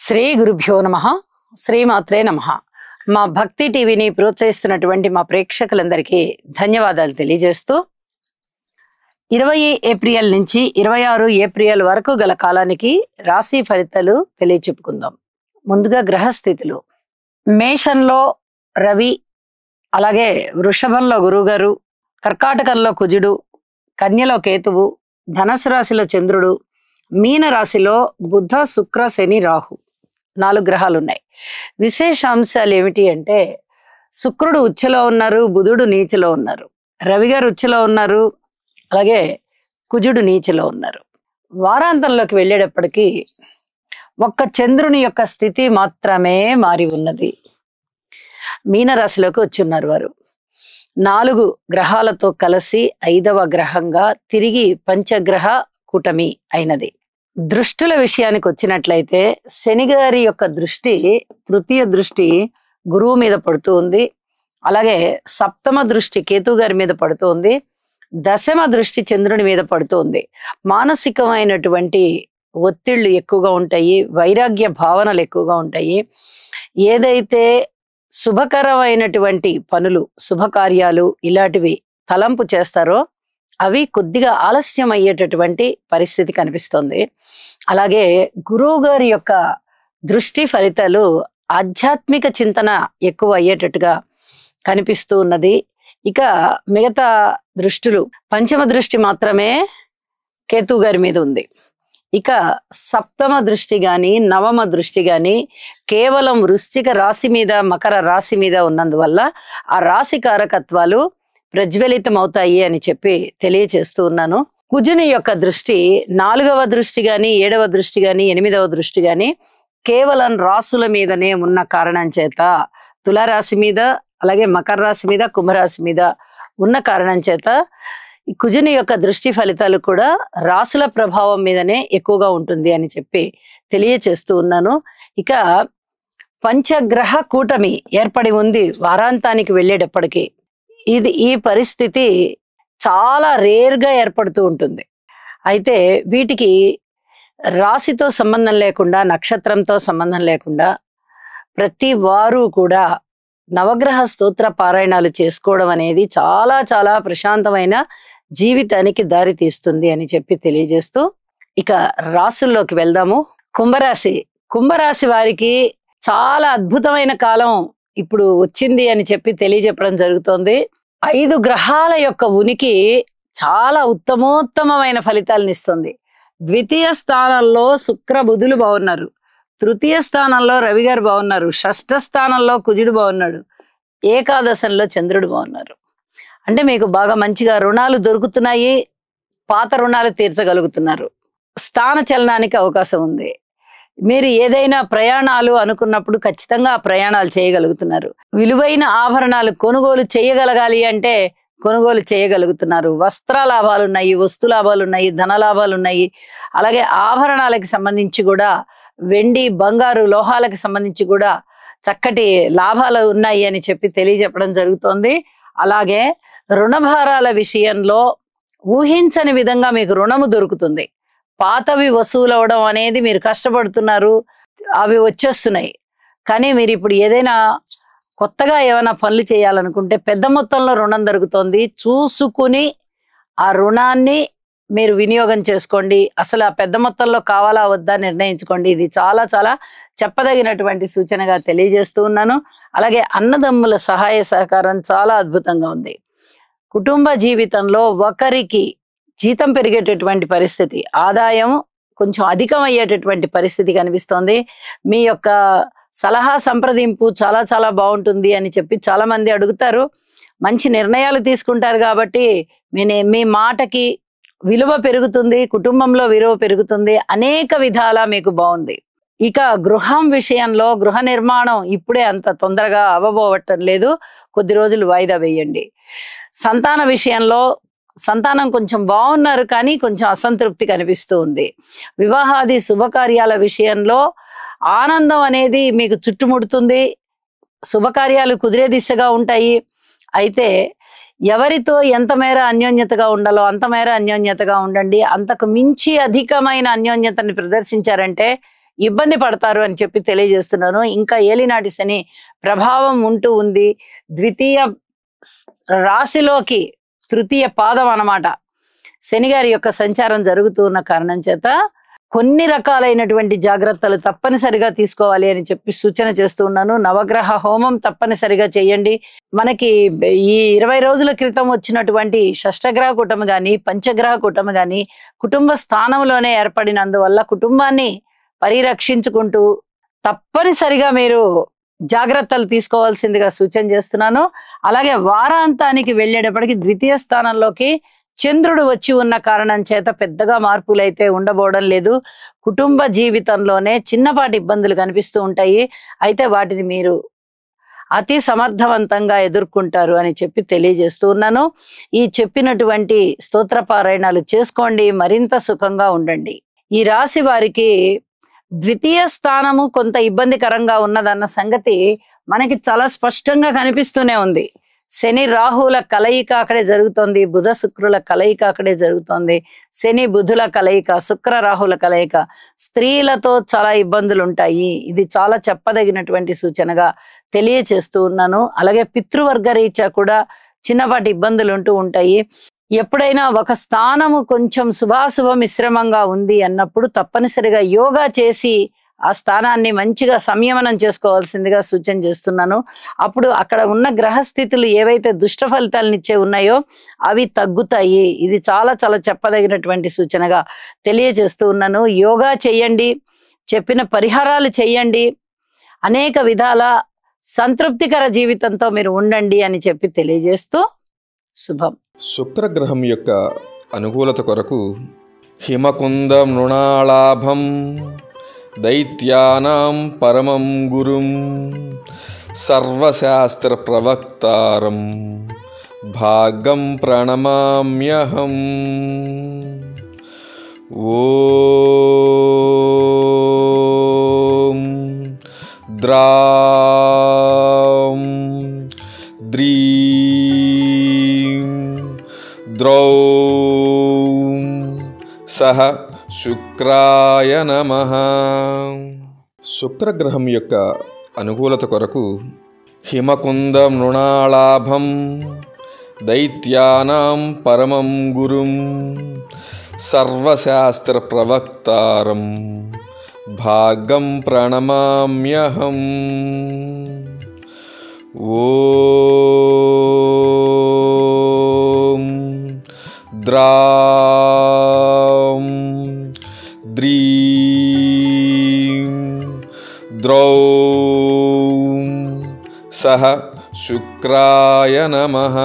శ్రీ గురుభ్యో నమః. శ్రీమాత్రే నమః. మా భక్తి టీవీని ప్రోత్సహిస్తున్నటువంటి మా ప్రేక్షకులందరికీ ధన్యవాదాలు తెలియజేస్తూ 20 ఏప్రిల్ నుంచి 26 ఏప్రిల్ వరకు గల కాలానికి రాశి ఫలితాలు తెలియచెప్పుకుందాం. ముందుగా గ్రహస్థితులు. మేషంలో రవి, అలాగే వృషభంలో గురువుగారు, కర్కాటకంలో కుజుడు, కన్యలో కేతువు, ధనస్సు రాశిలో చంద్రుడు, మీన రాశిలో బుధ, శుక్ర, శని, రాహు 4 గ్రహాలు ఉన్నాయి. విశేషాంశాలు ఏమిటి అంటే శుక్రుడు ఉచ్చలో ఉన్నారు, బుధుడు నీచలో ఉన్నారు, రవి గారు ఉచ్చలో ఉన్నారు, అలాగే కుజుడు నీచలో ఉన్నారు. వారాంతంలోకి వెళ్ళేటప్పటికీ ఒక్క చంద్రుని యొక్క స్థితి మాత్రమే మారి ఉన్నది. మీనరాశిలోకి వచ్చున్నారు వారు. 4 గ్రహాలతో కలిసి 5వ గ్రహంగా తిరిగి పంచగ్రహ కూటమి అయినది. దృష్టుల విషయానికి వచ్చినట్లయితే శని గారి యొక్క దృష్టి, తృతీయ దృష్టి గురువు మీద పడుతూ ఉంది. అలాగే సప్తమ దృష్టి కేతు గారి మీద పడుతూ ఉంది. దశమ దృష్టి చంద్రుని మీద పడుతూ ఉంది. మానసికమైనటువంటి ఒత్తిళ్లు ఎక్కువగా ఉంటాయి, వైరాగ్య భావనలు ఎక్కువగా ఉంటాయి. ఏదైతే శుభకరమైనటువంటి పనులు, శుభకార్యాలు ఇలాంటివి తలంపు చేస్తారో అవి కొద్దిగా ఆలస్యం అయ్యేటటువంటి పరిస్థితి కనిపిస్తుంది. అలాగే గురువు గారి యొక్క దృష్టి ఫలితాలు ఆధ్యాత్మిక చింతన ఎక్కువ అయ్యేటట్టుగా కనిపిస్తూ ఉన్నది. ఇక మిగతా దృష్టులు, పంచమ దృష్టి మాత్రమే కేతు గారి మీద ఉంది. ఇక సప్తమ దృష్టి గాని, నవమ దృష్టి గాని కేవలం వృశ్చిక రాశి మీద, మకర రాశి మీద ఉన్నందువల్ల ఆ రాశి కారకత్వాలు ప్రజ్వలితం అవుతాయి అని చెప్పి తెలియచేస్తూ ఉన్నాను. కుజుని యొక్క దృష్టి 4వ దృష్టి గాని, 7వ దృష్టి గాని, 8వ దృష్టి గాని కేవలం రాసుల మీదనే ఉన్న కారణం చేత, తులారాశి మీద, అలాగే మకర రాశి మీద, కుంభరాశి మీద ఉన్న కారణం చేత ఈ కుజుని యొక్క దృష్టి ఫలితాలు కూడా రాసుల ప్రభావం మీదనే ఎక్కువగా ఉంటుంది అని చెప్పి తెలియచేస్తూ ఉన్నాను. ఇక పంచగ్రహ కూటమి ఏర్పడి ఉంది వారాంతానికి వెళ్ళేటప్పటికి. ఈ పరిస్థితి చాలా రేర్గా ఏర్పడుతూ ఉంటుంది. అయితే వీటికి రాశితో సంబంధం లేకుండా, నక్షత్రంతో సంబంధం లేకుండా ప్రతి వారు కూడా నవగ్రహ స్తోత్ర పారాయణాలు చేసుకోవడం అనేది చాలా చాలా ప్రశాంతమైన జీవితానికి దారి తీస్తుంది అని చెప్పి తెలియజేస్తూ ఇక రాశుల్లోకి వెళ్దాము. కుంభరాశి వారికి చాలా అద్భుతమైన కాలం ఇప్పుడు వచ్చింది అని చెప్పి తెలియజెప్పడం జరుగుతోంది. 5 గ్రహాల యొక్క ఉనికి చాలా ఉత్తమోత్తమైన ఫలితాలను ఇస్తుంది. ద్వితీయ స్థానంలో శుక్ర బుధులు బాగున్నారు, తృతీయ స్థానంలో రవి గారు బాగున్నారు, షష్ఠ స్థానంలో కుజుడు బాగున్నాడు, ఏకాదశంలో చంద్రుడు బాగున్నారు. అంటే మీకు బాగా మంచిగా రుణాలు దొరుకుతున్నాయి, పాత రుణాలు తీర్చగలుగుతున్నారు, స్థాన చలనానికి అవకాశం ఉంది. మీరు ఏదైనా ప్రయాణాలు అనుకున్నప్పుడు ఖచ్చితంగా ఆ ప్రయాణాలు చేయగలుగుతున్నారు. విలువైన ఆభరణాలు కొనుగోలు చేయగలగాలి అంటే కొనుగోలు చేయగలుగుతున్నారు. వస్త్ర లాభాలు ఉన్నాయి, వస్తు లాభాలు ఉన్నాయి, ధన లాభాలు ఉన్నాయి. అలాగే ఆభరణాలకి సంబంధించి కూడా, వెండి, బంగారు, లోహాలకు సంబంధించి కూడా చక్కటి లాభాలు ఉన్నాయి అని చెప్పి తెలియజెప్పడం జరుగుతోంది. అలాగే రుణభారాల విషయంలో ఊహించని విధంగా మీకు రుణము దొరుకుతుంది. పాతవి వసూలు అవడం అనేది, మీరు కష్టపడుతున్నారు, అవి వచ్చేస్తున్నాయి. కానీ మీరు ఇప్పుడు ఏదైనా కొత్తగా ఏమైనా పనులు చేయాలనుకుంటే పెద్ద మొత్తంలో రుణం దొరుకుతుంది. చూసుకుని ఆ రుణాన్ని మీరు వినియోగం చేసుకోండి. అసలు ఆ పెద్ద మొత్తంలో కావాలా వద్దా నిర్ణయించుకోండి. ఇది చాలా చాలా చెప్పదగినటువంటి సూచనగా తెలియజేస్తూ ఉన్నాను. అలాగే అన్నదమ్ముల సహాయ సహకారం చాలా అద్భుతంగా ఉంది. కుటుంబ జీవితంలో ఒకరికి జీతం పెరిగేటటువంటి పరిస్థితి, ఆదాయం కొంచెం అధికమయ్యేటటువంటి పరిస్థితి కనిపిస్తోంది. మీ యొక్క సలహా సంప్రదింపు చాలా చాలా బాగుంటుంది అని చెప్పి చాలా మంది అడుగుతారు. మంచి నిర్ణయాలు తీసుకుంటారు కాబట్టి మీ మాటకి విలువ పెరుగుతుంది, కుటుంబంలో విలువ పెరుగుతుంది. అనేక విధాల మీకు బాగుంది. ఇక గృహం విషయంలో, గృహ నిర్మాణం ఇప్పుడే అంత తొందరగా అవ్వబోవటం లేదు, కొద్ది రోజులు వాయిదా వేయండి. సంతాన విషయంలో సంతానం కొంచెం బాగున్నారు కానీ కొంచెం అసంతృప్తి కనిపిస్తూ ఉంది. వివాహాది శుభకార్యాల విషయంలో ఆనందం అనేది మీకు చుట్టుముడుతుంది. శుభకార్యాలు కుదిరే దిశగా ఉంటాయి. అయితే ఎవరితో ఎంత మేర అన్యోన్యతగా ఉండాలో అంత మేర అన్యోన్యతగా ఉండండి. అంతకు మించి అధికమైన అన్యోన్యతని ప్రదర్శించారంటే ఇబ్బంది పడతారు అని చెప్పి తెలియజేస్తున్నాను. ఇంకా ఏలినాటి శని ప్రభావం ఉంటూ ఉంది. ద్వితీయ రాశిలోకి తృతీయ పాదం అన్నమాట శని గారి యొక్క సంచారం జరుగుతూ ఉన్న కారణం చేత కొన్ని రకాలైనటువంటి జాగ్రత్తలు తప్పనిసరిగా తీసుకోవాలి అని చెప్పి సూచన చేస్తూ ఉన్నాను. నవగ్రహ హోమం తప్పనిసరిగా చేయండి. మనకి ఈ 20 రోజుల క్రితం వచ్చినటువంటి షష్టగ్రహ కూటమి గాని పంచగ్రహ కూటమి గాని కుటుంబ స్థానంలోనే ఏర్పడినందువల్ల కుటుంబాన్ని పరిరక్షించుకుంటూ తప్పనిసరిగా మీరు జాగ్రత్తలు తీసుకోవాల్సిందిగా సూచన చేస్తున్నాను. అలాగే వారాంతానికి వెళ్ళేటప్పటికి ద్వితీయ స్థానంలోకి చంద్రుడు వచ్చి ఉన్న కారణం చేత పెద్దగా మార్పులు అయితే ఉండబోవడం లేదు. కుటుంబ జీవితంలోనే చిన్నపాటి ఇబ్బందులు కనిపిస్తూ ఉంటాయి. అయితే వాటిని మీరు అతి సమర్థవంతంగా ఎదుర్కొంటారు అని చెప్పి తెలియజేస్తూ ఉన్నాను. ఈ చెప్పినటువంటి స్తోత్ర పారాయణాలు చేసుకోండి, మరింత సుఖంగా ఉండండి. ఈ రాశి వారికి ద్వితీయ స్థానము కొంత ఇబ్బందికరంగా ఉన్నదన్న సంగతి మనకి చాలా స్పష్టంగా కనిపిస్తూనే ఉంది. శని రాహుల కలయిక అక్కడే జరుగుతోంది, బుధ శుక్రుల కలయిక అక్కడే జరుగుతోంది, శని బుధుల కలయిక, శుక్ర రాహుల కలయిక. స్త్రీలతో చాలా ఇబ్బందులు ఉంటాయి. ఇది చాలా చెప్పదగినటువంటి సూచనగా తెలియచేస్తూ ఉన్నాను. అలాగే పితృవర్గ రీత్యా కూడా చిన్నపాటి ఇబ్బందులు ఉంటూ ఉంటాయి. ఎప్పుడైనా ఒక స్థానము కొంచెం శుభాశుభ మిశ్రమంగా ఉంది అన్నప్పుడు తప్పనిసరిగా యోగా చేసి ఆ స్థానాన్ని మంచిగా సంయమనం చేసుకోవాల్సిందిగా సూచన చేస్తున్నాను. అప్పుడు అక్కడ ఉన్న గ్రహస్థితులు ఏవైతే దుష్ట ఫలితాలను ఇచ్చే ఉన్నాయో అవి తగ్గుతాయి. ఇది చాలా చాలా చెప్పదగినటువంటి సూచనగా తెలియజేస్తూ ఉన్నాను. యోగా చేయండి, చెప్పిన పరిహారాలు చేయండి, అనేక విధాల సంతృప్తికర జీవితంతో మీరు ఉండండి అని చెప్పి తెలియజేస్తూ శుభం. శుక్రగ్రహం యొక్క అనుకూలత కొరకు హిమకుంద మృణాళాభం దైత్యానాం పరమం గురుం సర్వశాస్త్ర ప్రవక్తారం భాగం ప్రణమామ్యహం. ఓం ద్రాం ద్రీం ద్రౌం సహ శుక్రాయ నమః. శుక్రగ్రహం యొక్క అనుకూలత కొరకు హిమకుంద మృణాళాభం దైత్యానాం పరమం గురుం సర్వశాస్త్ర ప్రవక్తారం భాగం ప్రణమామ్యహం. ఓం ద్రాం ద్రీం ద్రౌం సహ శుక్రాయ నమః.